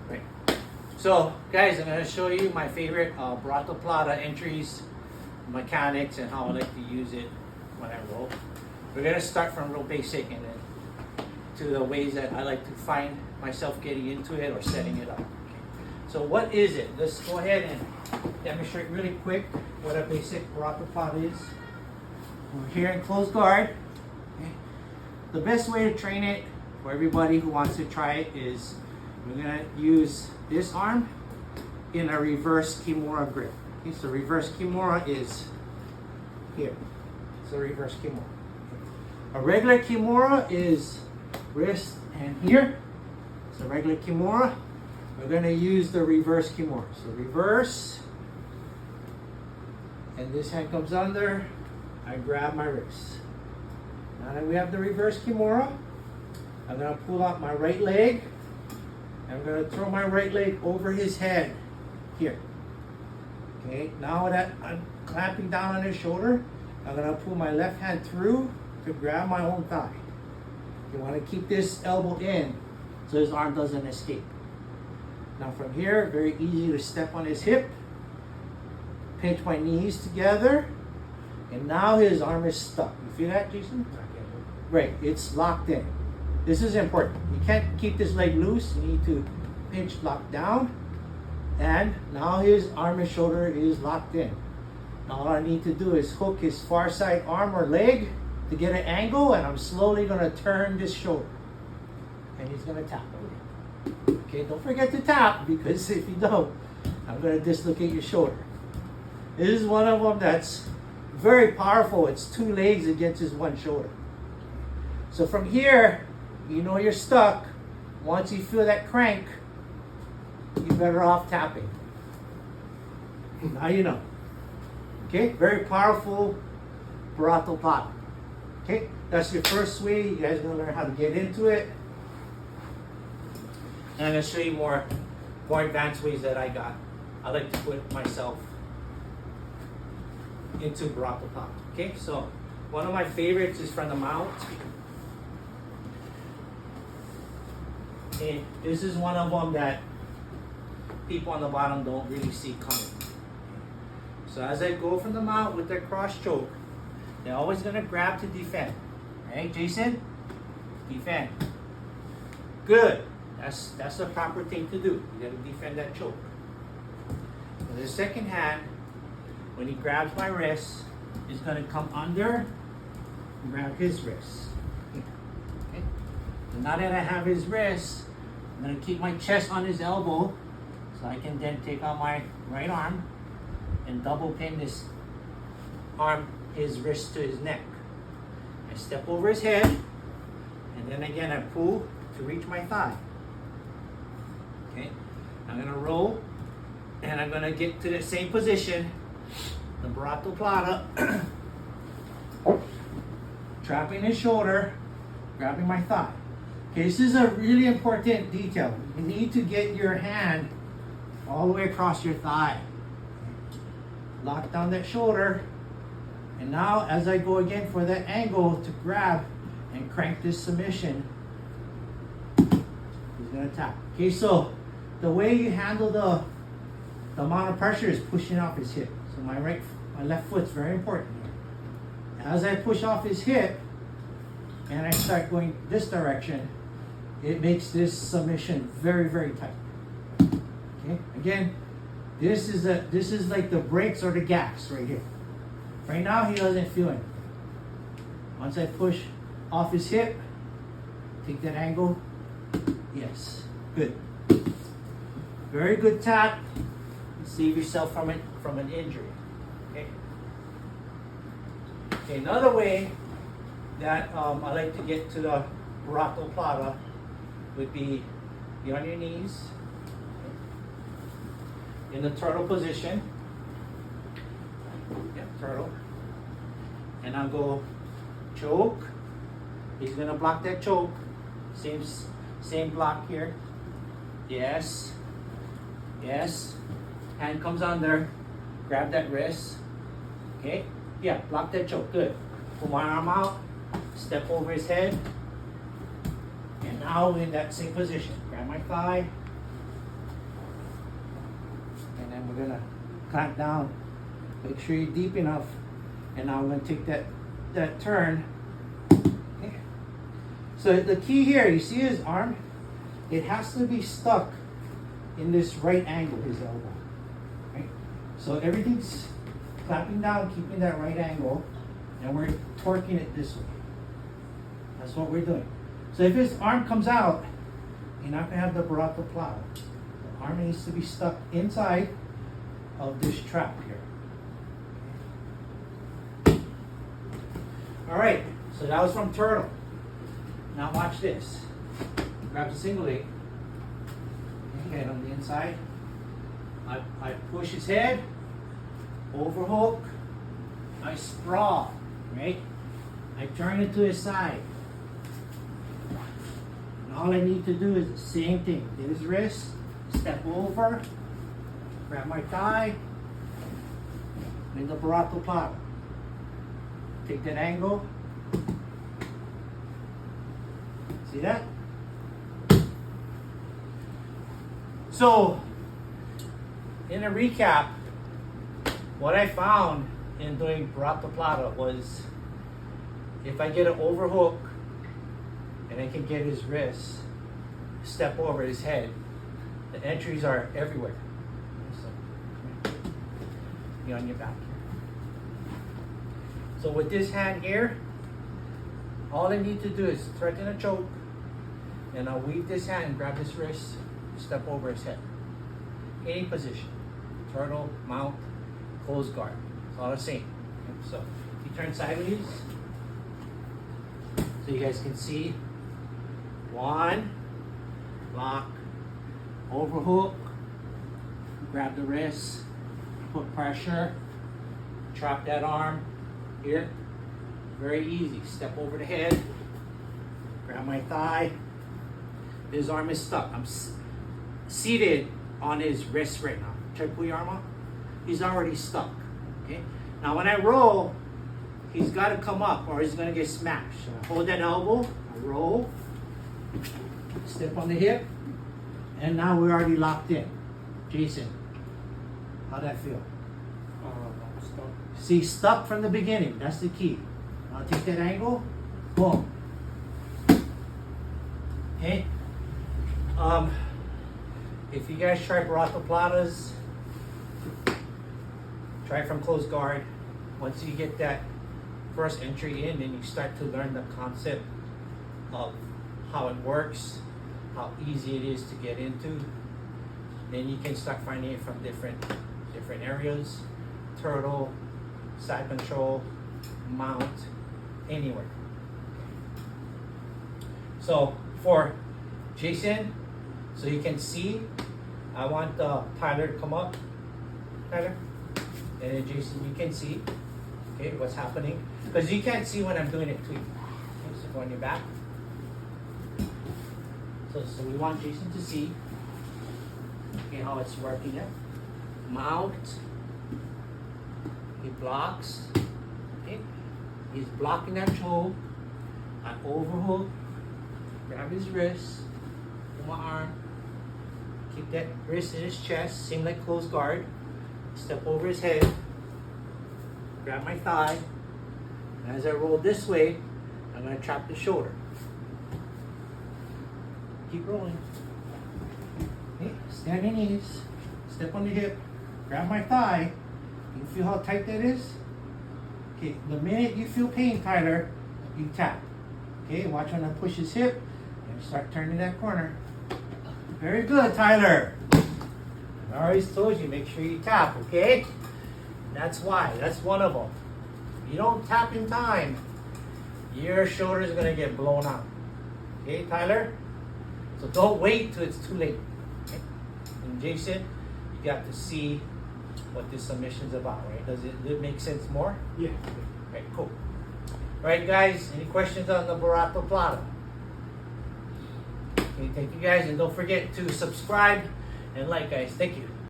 Right. So, guys, I'm going to show you my favorite Baratoplata entries, mechanics, and how I like to use it when I roll. We're going to start from real basic and then to the ways that I like to find myself getting into it or setting it up. Okay. So what is it? Let's go ahead and demonstrate really quick what a basic Baratoplata is. We're here in closed guard. Okay. The best way to train it for everybody who wants to try it is we're going to use this arm in a reverse Kimura grip. Okay, so reverse Kimura is here. It's a reverse Kimura. A regular Kimura is wrist and here. It's a regular Kimura. We're going to use the reverse Kimura. So reverse, and this hand comes under. I grab my wrist. Now that we have the reverse Kimura, I'm going to pull out my right leg. I'm going to throw my right leg over his head here. Okay, now that I'm clamping down on his shoulder, I'm going to pull my left hand through to grab my own thigh. You want to keep this elbow in so his arm doesn't escape. Now from here, very easy to step on his hip, pinch my knees together, and now his arm is stuck. You feel that, Jason? Right, it's locked in. This is important. You can't keep this leg loose. You need to pinch, lock down. And now his arm and shoulder is locked in. Now all I need to do is hook his far side arm or leg to get an angle, and I'm slowly going to turn this shoulder. And he's going to tap. Okay, don't forget to tap, because if you don't, I'm going to dislocate your shoulder. This is one of them that's very powerful. It's two legs against his one shoulder. So from here, you know you're stuck. Once you feel that crank, you're better off tapping. Now you know. Okay, very powerful Baratoplata. Okay, that's your first way. You guys are going to learn how to get into it. And I'm going to show you more advanced ways that I got. I like to put myself into Baratoplata. Okay, so one of my favorites is from the mount. And this is one of them that people on the bottom don't really see coming. So as I go from the mount with their cross choke, they're always going to grab to defend. Right, Jason? Defend. Good. That's the proper thing to do. You got to defend that choke. So the second hand, when he grabs my wrist, is going to come under and grab his wrist. Okay. So now that I have his wrist, I'm going to keep my chest on his elbow so I can then take out my right arm and double pin this arm, his wrist to his neck. I step over his head, and then again I pull to reach my thigh. Okay, I'm going to roll, and I'm going to get to the same position, the Baratoplata, trapping his shoulder, grabbing my thigh. Okay, this is a really important detail. You need to get your hand all the way across your thigh. Lock down that shoulder. And now as I go again for that angle to grab and crank this submission, he's going to tap. Okay, so the way you handle the amount of pressure is pushing off his hip. So my left foot's very important here. As I push off his hip and I start going this direction, it makes this submission very, very tight. Okay, again, this is like the brakes or the gas right here. Right now he doesn't feel it. Once I push off his hip, take that angle. Yes, good. Very good tap. Save yourself from an injury. Okay. Okay, another way that I like to get to the Baratoplata would be on your knees, in the turtle position. Yeah, turtle. And I'll go choke. He's gonna block that choke. Same block here. Yes. Yes. Hand comes under. Grab that wrist. Okay. Yeah, block that choke. Good. Pull my arm out. Step over his head. And now in that same position. Grab my thigh. and we're gonna clamp down. Make sure you're deep enough. And now I'm gonna take that turn. Okay. So the key here, you see his arm? It has to be stuck in this right angle, his elbow. Right? So everything's clamping down, keeping that right angle, and we're torquing it this way. That's what we're doing. So if his arm comes out, you're not gonna have the Baratoplata. The arm needs to be stuck inside of this trap here. All right, so that was from turtle. Now watch this. Grab the single leg. Head on the inside. I push his head, overhook, I sprawl, right? I turn it to his side. And all I need to do is the same thing. Get his wrist, step over, grab my thigh, in the Baratoplata. Take that angle. See that? So, in a recap, what I found in doing Baratoplata was if I get an overhook and I can get his wrist, step over his head, the entries are everywhere. So, be on your back here. So with this hand here, all I need to do is threaten a choke, and I'll weave this hand, grab his wrist, step over his head. Any position. Turtle, mount, closed guard. It's all the same. Okay, so you turn sideways so you guys can see. One, lock, overhook, grab the wrist, put pressure, trap that arm here. Very easy. Step over the head, grab my thigh. His arm is stuck. I'm seated on his wrist right now. Try to pull your arm up. He's already stuck. Okay. Now when I roll, he's got to come up or he's going to get smashed. So I hold that elbow. I roll. Step on the hip. And now we're already locked in. Jason, how'd that feel? Stuck. See, stuck from the beginning. That's the key. I'll take that angle. Boom. Okay. If you guys try Baratoplatas, try from closed guard. Once you get that first entry in, then you start to learn the concept of how it works, how easy it is to get into. Then you can start finding it from different areas. Turtle, side control, mount, anywhere. So for Jason, so you can see, I want Tyler to come up. Tyler, and then Jason, you can see, okay, what's happening, because you can't see when I'm doing it to you. Okay, so go on your back. So we want Jason to see, okay, how it's working here. Mount. He blocks. Okay, he's blocking that choke. I overhook. Grab his wrist. Pull my arm. Keep that wrist in his chest, same like closed guard. Step over his head. Grab my thigh. And as I roll this way, I'm going to trap the shoulder. Keep rolling. Okay, stand your knees. Step on the hip. Grab my thigh. You feel how tight that is? Okay, the minute you feel pain, Tyler, you tap. Okay, watch when I push his hip and start turning that corner. Very good, Tyler. I always told you, make sure you tap, okay? That's why. That's one of them. If you don't tap in time, your shoulder is going to get blown out. Okay, Tyler? So don't wait till it's too late. Okay? And Jason, you got to see what this submission's about, right? Does it make sense more? Yeah. Okay, cool. All right, guys, any questions on the Baratoplata? Okay, thank you guys, and don't forget to subscribe and like, guys. Thank you.